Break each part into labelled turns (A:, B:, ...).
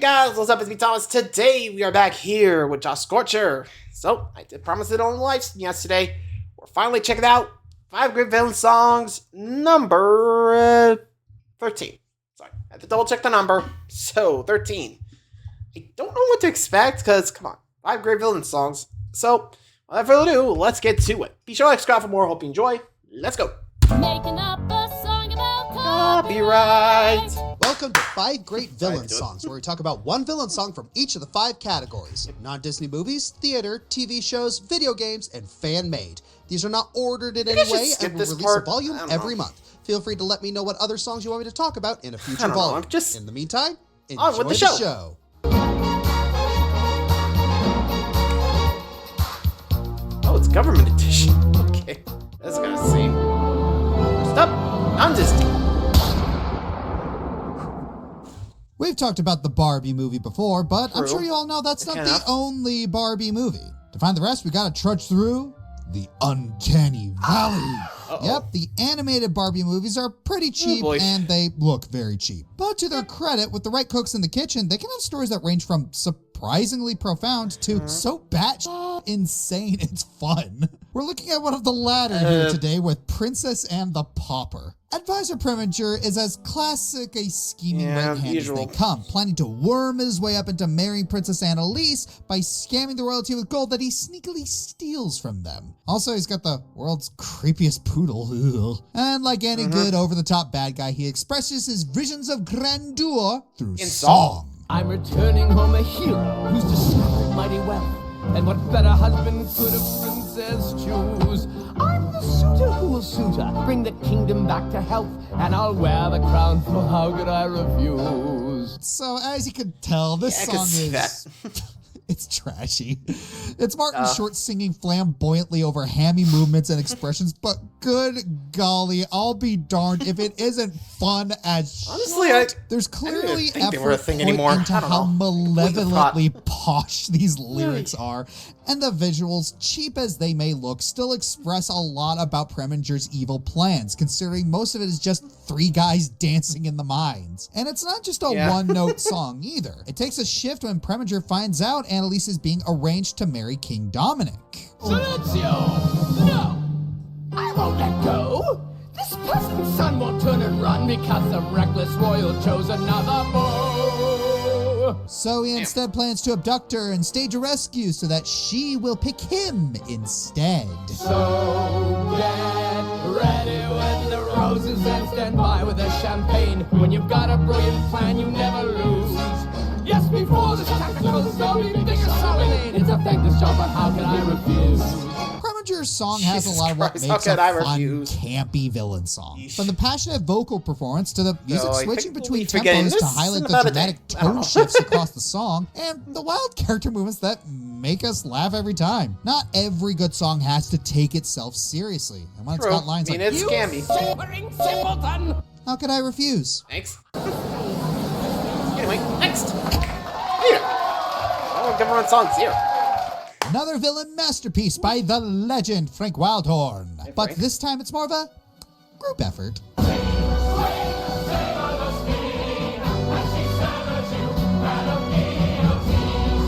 A: guys, what's up? It's me, Thomas. Today we are back here with Josh Scorcher. So, I did promise it on the live stream yesterday. We're finally checking out 5 Great Villain Songs, number 13. Sorry, I had to double check the number. So, 13. I don't know what to expect, because, come on, 5 Great Villain Songs. So, without further ado, let's get to it. Be sure to like, subscribe for more. Hope you enjoy. Let's go.
B: Making up a song about
A: Copyright.
C: Welcome to 5 Great Villain Songs, where we talk about one villain song from each of the 5 categories: non-Disney movies, theater, TV shows, video games, and fan-made. These are not ordered in any way and will release a volume every month. Feel free to let me know what other songs you want me to talk about in a future volume. In the meantime, enjoy
A: with the show. Oh, it's government edition. Okay, that's gonna see. Stop, non-Disney.
D: We've talked about the Barbie movie before, but I'm sure you all know that's not the only Barbie movie. To find the rest, we gotta trudge through the Uncanny Valley. Yep, the animated Barbie movies are pretty cheap and they look very cheap. But to their credit, with the right cooks in the kitchen, they can have stories that range from surprisingly profound to so batshit insane it's fun. We're looking at one of the latter here today with Princess and the Pauper. Advisor Preminger is as classic a scheming right hand as they come, planning to worm his way up into marrying Princess Annalise by scamming the royalty with gold that he sneakily steals from them. Also, he's got the world's creepiest poodle. And like any good over-the-top bad guy, he expresses his visions of grandeur through song.
E: I'm returning home a hero who's discovered mighty wealth. And what better husband could a princess choose? I'm the suitor who will suit her, bring the kingdom back to health, and I'll wear the crown, for how could I refuse?
D: So, as you can tell, this song is... It's trashy. It's Martin Short singing flamboyantly over hammy movements and expressions, but good golly, I'll be darned if it isn't fun as
A: honestly,
D: there's clearly
A: effort
D: put into how malevolently posh these lyrics are, and the visuals, cheap as they may look, still express a lot about Preminger's evil plans, considering most of it is just 3 guys dancing in the mines. And it's not just a one-note song either. It takes a shift when Preminger finds out Annalise is being arranged to marry King Dominic.
E: Silenzio! No! I won't let go! This peasant's son won't turn and run because some reckless royal chose another beau!
D: So he instead plans to abduct her and stage a rescue so that she will pick him instead.
E: So get ready with the roses and stand by with the champagne. When you've got a brilliant plan, you never lose. Yes, before this tactical zombie bigger solid. It's a thankless job, but how can I refuse?
D: Preminger's song has a lot of what makes a fun, campy villain song. From the passionate vocal performance to the music switching between tempos to highlight the dramatic tone shifts across the song, and the wild character movements that make us laugh every time. Not every good song has to take itself seriously, and when it's got lines like,
A: it's scammy.
E: Simpleton!
D: How could I refuse?
A: Thanks. Anyway, next. Here. Oh, government songs here.
D: Another villain masterpiece by the legend Frank Wildhorn. But this time it's more of a group effort.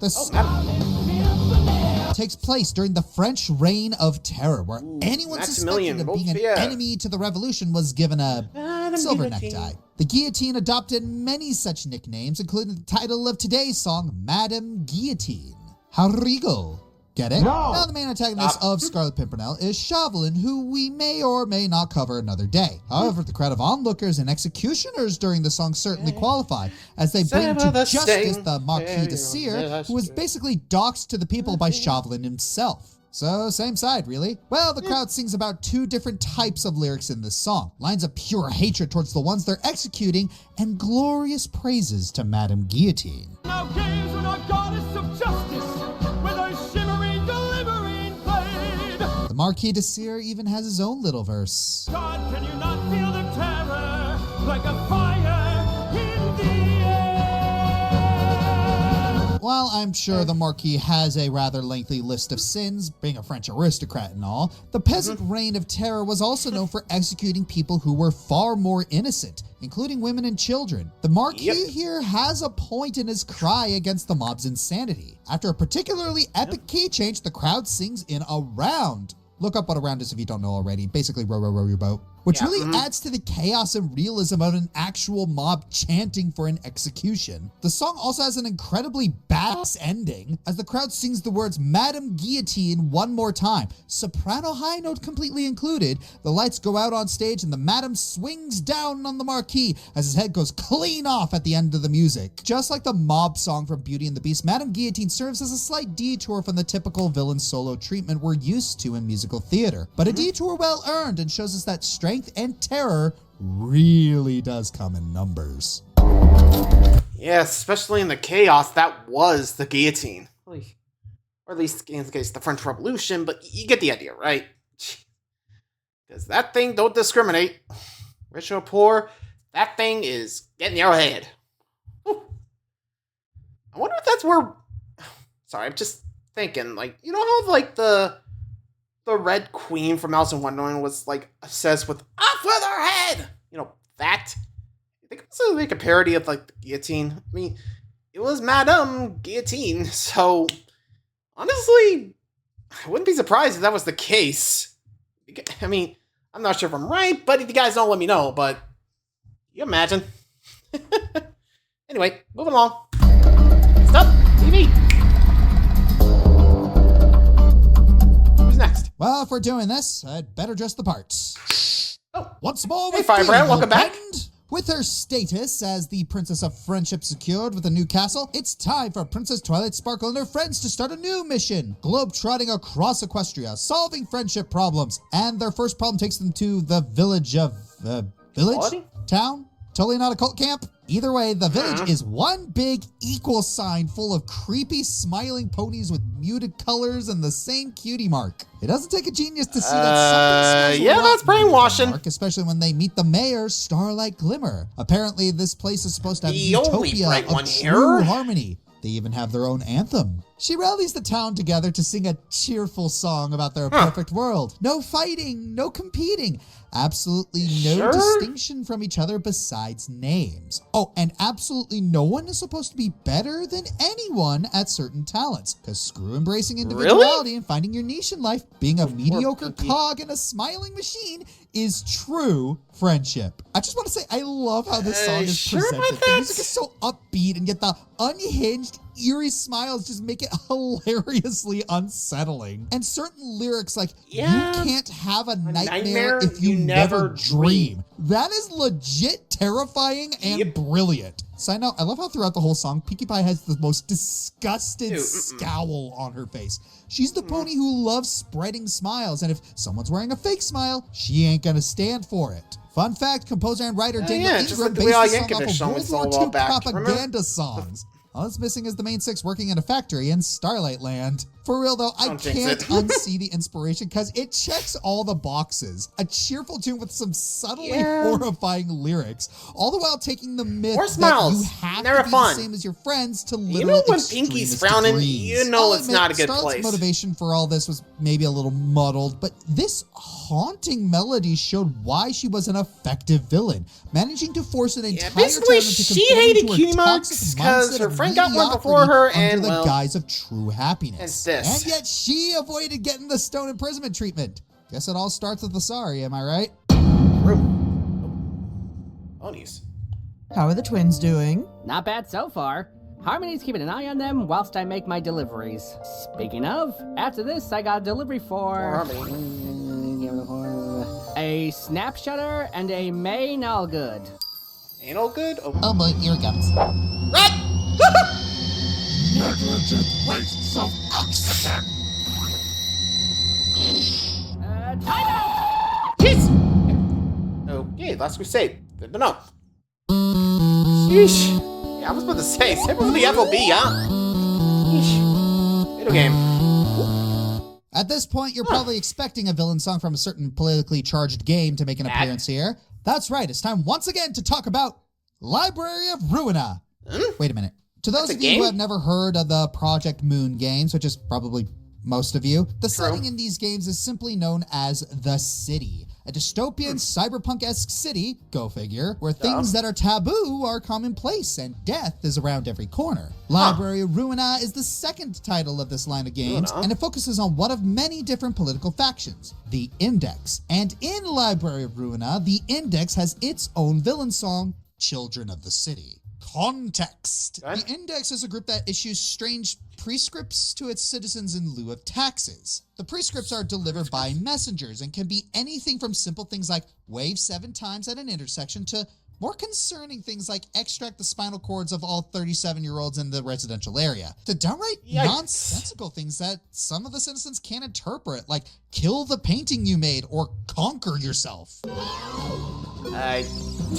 D: The song takes place during the French Reign of Terror, where anyone suspected of being an enemy to the revolution was given a silver necktie. The guillotine adopted many such nicknames, including the title of today's song, Madame Guillotine. How regal. Get it? No. Now the main antagonist of Scarlet Pimpernel is Chauvelin, who we may or may not cover another day. However, the crowd of onlookers and executioners during the song certainly qualify, as they bring to justice the Marquis de Sire, who was basically doxed to the people by Chauvelin himself. So, same side, really. Well, the crowd sings about 2 different types of lyrics in this song. Lines of pure hatred towards the ones they're executing, and glorious praises to Madame Guillotine.
E: Now gaze on our goddess of justice, with her shimmering, delivering blade.
D: The Marquis de Sire even has his own little verse.
E: God, can you not feel the terror, like a fire in the air?
D: while I'm sure the Marquis has a rather lengthy list of sins, being a French aristocrat and all, the peasant reign of terror was also known for executing people who were far more innocent, including women and children. The Marquis here has a point in his cry against the mob's insanity. After a particularly epic key change, the crowd sings in a round. Look up what a round is if you don't know already. Basically, row, row, row your boat. Which really adds to the chaos and realism of an actual mob chanting for an execution. The song also has an incredibly badass ending, as the crowd sings the words Madame Guillotine one more time. Soprano high note completely included. The lights go out on stage and the Madame swings down on the Marquis as his head goes clean off at the end of the music. Just like the mob song from Beauty and the Beast, Madame Guillotine serves as a slight detour from the typical villain solo treatment we're used to in musical theater. But a detour well earned, and shows us that strength and terror really does come in numbers.
A: Yeah, especially in the chaos that was the guillotine. Or at least in the case the French Revolution, but you get the idea, right? Because that thing don't discriminate. Rich or poor, that thing is getting your head. Whew. I wonder if that's where... Sorry, I'm just thinking, like, you know how, like, the Red Queen from Alice in Wonderland was, like, obsessed with off with her head! You know, that? I think it was like a parody of, like, the guillotine. I mean, it was Madame Guillotine, so honestly, I wouldn't be surprised if that was the case. I mean, I'm not sure if I'm right, but if you guys don't, let me know, but you imagine. Anyway, moving along. Stop TV! Next.
D: Well, if we're doing this, I'd better dress the parts.
A: Oh.
D: Once more
A: Hey,
D: with
A: Firebrand, welcome back.
D: With her status as the Princess of Friendship secured with a new castle, it's time for Princess Twilight Sparkle and her friends to start a new mission. Globe-trotting across Equestria, solving friendship problems. And their first problem takes them to the village of... village?
A: Quality?
D: Town? Totally not a cult camp? Either way, the village is one big equal sign full of creepy smiling ponies with muted colors and the same cutie mark. It doesn't take a genius to see that something smells
A: that's brainwashing.
D: Mark, especially when they meet the mayor, Starlight Glimmer. Apparently, this place is supposed to have a
A: The only
D: utopia
A: bright
D: of
A: one
D: true
A: here.
D: harmony. They even have their own anthem. She rallies the town together to sing a cheerful song about their perfect world. No fighting, no competing. Absolutely no distinction from each other besides names. Oh, and absolutely no one is supposed to be better than anyone at certain talents. Because screw embracing individuality and finding your niche in life, being a mediocre cog in a smiling machine is true friendship. I just want to say, I love how this song is presented. The music is so upbeat, and yet the unhinged, eerie smiles just make it hilariously unsettling. And certain lyrics like, you can't have a nightmare if you never dream. That is legit terrifying and brilliant. Side note, I love how throughout the whole song, Pinkie Pie has the most disgusted scowl on her face. She's the pony who loves spreading smiles, and if someone's wearing a fake smile, she ain't gonna stand for it. Fun fact, composer and writer Daniel Ingram based the song off of World War II propaganda songs. All that's missing is the main six working in a factory in Starlight Land. For real though, I can't unsee the inspiration because it checks all the boxes. A cheerful tune with some subtly horrifying lyrics, all the while taking the myth that you have to be the same as your friends to literal
A: when Pinkie's frowning, you know it's not a good
D: Starlight's
A: place.
D: motivation for all this was maybe a little muddled, but this haunting melody showed why she was an effective villain, managing to force an entire town into
A: she hated cutie marks because her friend got one before her, and
D: under the guise of true happiness. And yet she avoided getting the stone imprisonment treatment. Guess it all starts with the sorry, am I right?
A: Ponies.
F: How are the twins doing?
E: Not bad so far. Harmony's keeping an eye on them whilst I make my deliveries. Speaking of, after this I got a delivery for... a snap shutter and a main all good.
A: Ain't all good?
D: Oh boy, here it comes.
A: Run!
G: Negligent wastes of oxygen.
E: Time out!
A: Jeez! Okay, last crusade. Good to know. Sheesh. Yeah, I was about to say, same with the FOB, huh? Sheesh. Video game. Ooh.
D: At this point, you're probably expecting a villain song from a certain politically charged game to make an appearance here. That's right, it's time once again to talk about Library of Ruina. Wait a minute. To those of you who have never heard of the Project Moon games, which is probably most of you, the setting in these games is simply known as the City. A dystopian, cyberpunk-esque city, go figure, where things that are taboo are commonplace and death is around every corner. Library of Ruina is the second title of this line of games, and it focuses on one of many different political factions, the Index. And in Library of Ruina, the Index has its own villain song, Children of the City. Context. The Index is a group that issues strange prescripts to its citizens in lieu of taxes. The prescripts are delivered by messengers and can be anything from simple things like wave 7 times at an intersection to more concerning things like extract the spinal cords of all 37-year-olds in the residential area, to downright nonsensical things that some of the citizens can't interpret, like kill the painting you made or conquer yourself.
A: I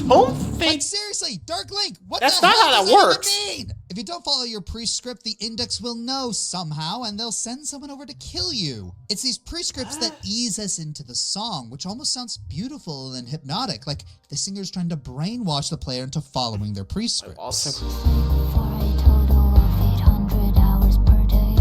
A: don't think...
D: Like, seriously, Dark Link, what
A: That's
D: the hell
A: not how
D: does
A: that
D: that
A: works.
D: even mean? If you don't follow your prescript, the Index will know somehow, and they'll send someone over to kill you. It's these prescripts that ease us into the song, which almost sounds beautiful and hypnotic, like the singer's trying to brainwash the player into following their prescripts.
A: Also,
B: For a total of 800 hours per day.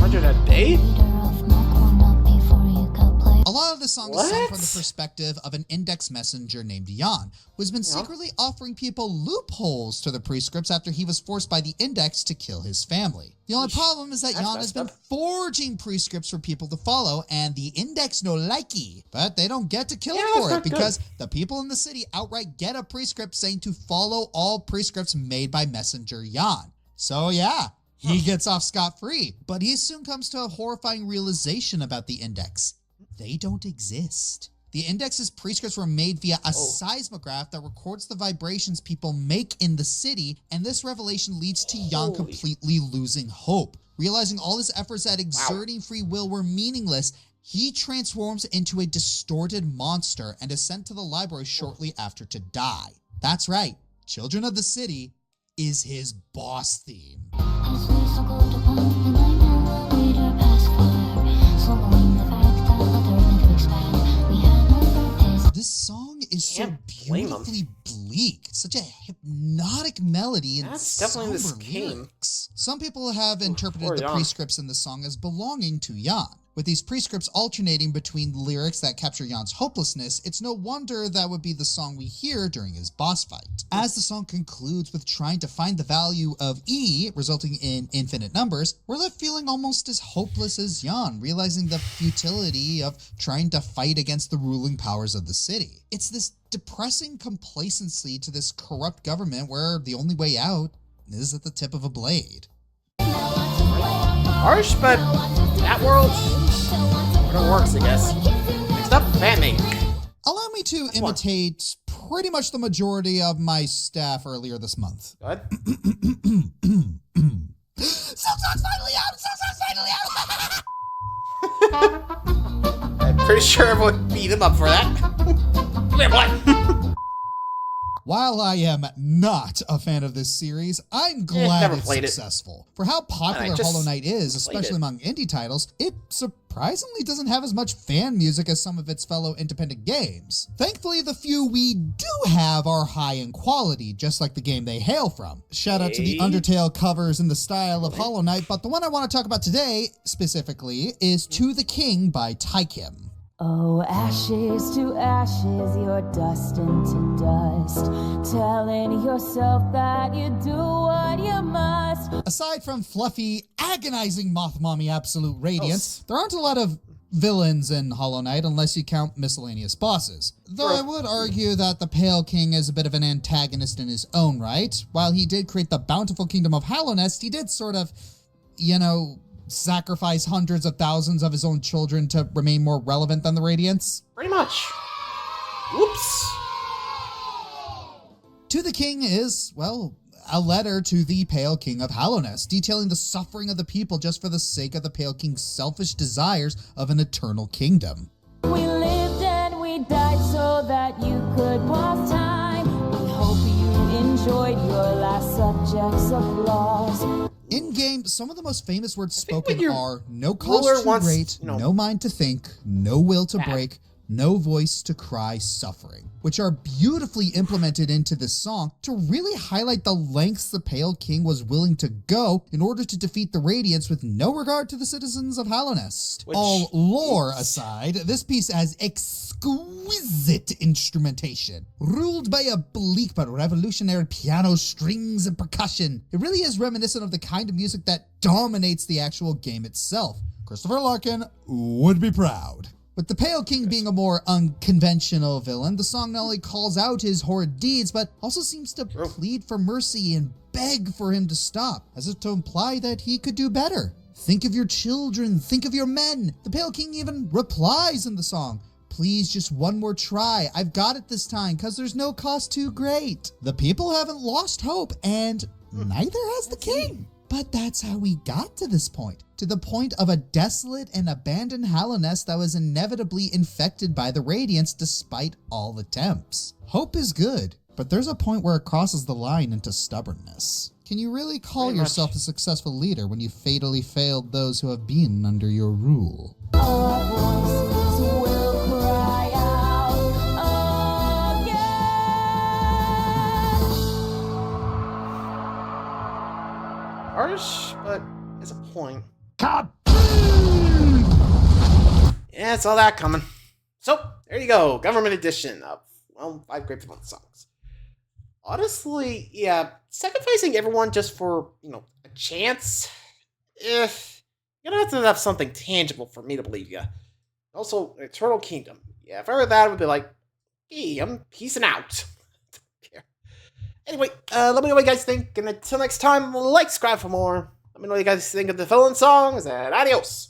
A: 100 a day?
B: Of milk warm up before you go play.
D: A lot of the song is sung from the perspective of an Index messenger named Jan, who's been secretly offering people loopholes to the prescripts after he was forced by the Index to kill his family. The only problem is that Jan has been forging prescripts for people to follow, and the Index no likey. But they don't get to kill him for it, because the people in the city outright get a prescript saying to follow all prescripts made by messenger Jan. So yeah, he gets off scot-free. But he soon comes to a horrifying realization about the Index. They don't exist. The Index's prescripts were made via a seismograph that records the vibrations people make in the city, and this revelation leads to Jan completely losing hope. Realizing all his efforts at exerting free will were meaningless, he transforms into a distorted monster and is sent to the library shortly after to die. That's right, Children of the City is his boss theme.
B: As we circle to pump the 9mm past fire, swallowing the fact that other never expand. We had no purpose.
D: This song is so beautifully bleak. Such a hypnotic melody and
A: definitely this
D: somber
A: game.
D: lyrics. Some people have interpreted the prescripts in the song as belonging to Jan. With these prescripts alternating between lyrics that capture Jan's hopelessness, it's no wonder that would be the song we hear during his boss fight. As the song concludes with trying to find the value of E, resulting in infinite numbers, we're left feeling almost as hopeless as Jan, realizing the futility of trying to fight against the ruling powers of the city. It's this depressing complacency to this corrupt government where the only way out is at the tip of a blade.
A: Harsh, but that world, it works, I guess. Next up, fanmade.
D: Allow me to imitate pretty much the majority of my staff earlier this month.
A: What?
D: Silksong's finally out! Silksong's finally out!
A: I'm pretty sure everyone beat him up for that. Come here, boy.
D: While I am not a fan of this series, I'm glad it's successful. For how popular Hollow Knight is, especially among indie titles, it surprisingly doesn't have as much fan music as some of its fellow independent games. Thankfully, the few we do have are high in quality, just like the game they hail from. Shout out to the Undertale covers in the style of Hollow Knight, but the one I want to talk about today, specifically, is To the King by Taikim.
H: Oh, ashes to ashes, you're dust into dust, telling yourself that you do what you must.
D: Aside from fluffy, agonizing Moth Mommy Absolute Radiance, there aren't a lot of villains in Hollow Knight unless you count miscellaneous bosses. Though I would argue that the Pale King is a bit of an antagonist in his own right. While he did create the bountiful kingdom of Hallownest, he did sort of, sacrifice hundreds of thousands of his own children to remain more relevant than the Radiants?
A: Pretty much. Whoops.
D: To the King is, well, a letter to the Pale King of Hallownest, detailing the suffering of the people just for the sake of the Pale King's selfish desires of an eternal kingdom.
H: We lived and we died so that you could pass time. We hope you enjoyed your last subjects of laws.
D: In-game, some of the most famous words spoken are, no cause too great, no mind to think, no will to break, no voice to cry suffering, which are beautifully implemented into this song to really highlight the lengths the Pale King was willing to go in order to defeat the Radiants with no regard to the citizens of Hallownest. All lore aside, this piece has exquisite instrumentation, ruled by a bleak but revolutionary piano, strings, and percussion. It really is reminiscent of the kind of music that dominates the actual game itself. Christopher Larkin would be proud. With the Pale King being a more unconventional villain, the song not only calls out his horrid deeds, but also seems to plead for mercy and beg for him to stop, as if to imply that he could do better. Think of your children, think of your men. The Pale King even replies in the song, please just one more try. I've got it this time, cause there's no cost too great. The people haven't lost hope, and neither has the king. But that's how we got to this point. To the point of a desolate and abandoned Hallownest that was inevitably infected by the Radiants despite all attempts. Hope is good, but there's a point where it crosses the line into stubbornness. Can you really call yourself a successful leader when you fatally failed those who have been under your rule?
H: Our voices will cry out again.
A: Harsh, but it's a point.
G: Cut!
A: Yeah, it's all that coming. So, there you go. Government edition of, 5 Great Villain Songs. Honestly, yeah, sacrificing everyone just for, a chance? You're gonna have to have something tangible for me to believe you. Also, Eternal Kingdom. Yeah, if I were that, I would be like, hey, I'm peacing out. Anyway, let me know what you guys think, and until next time, like, subscribe for more. Let me know what you guys think of the villain songs, and adios!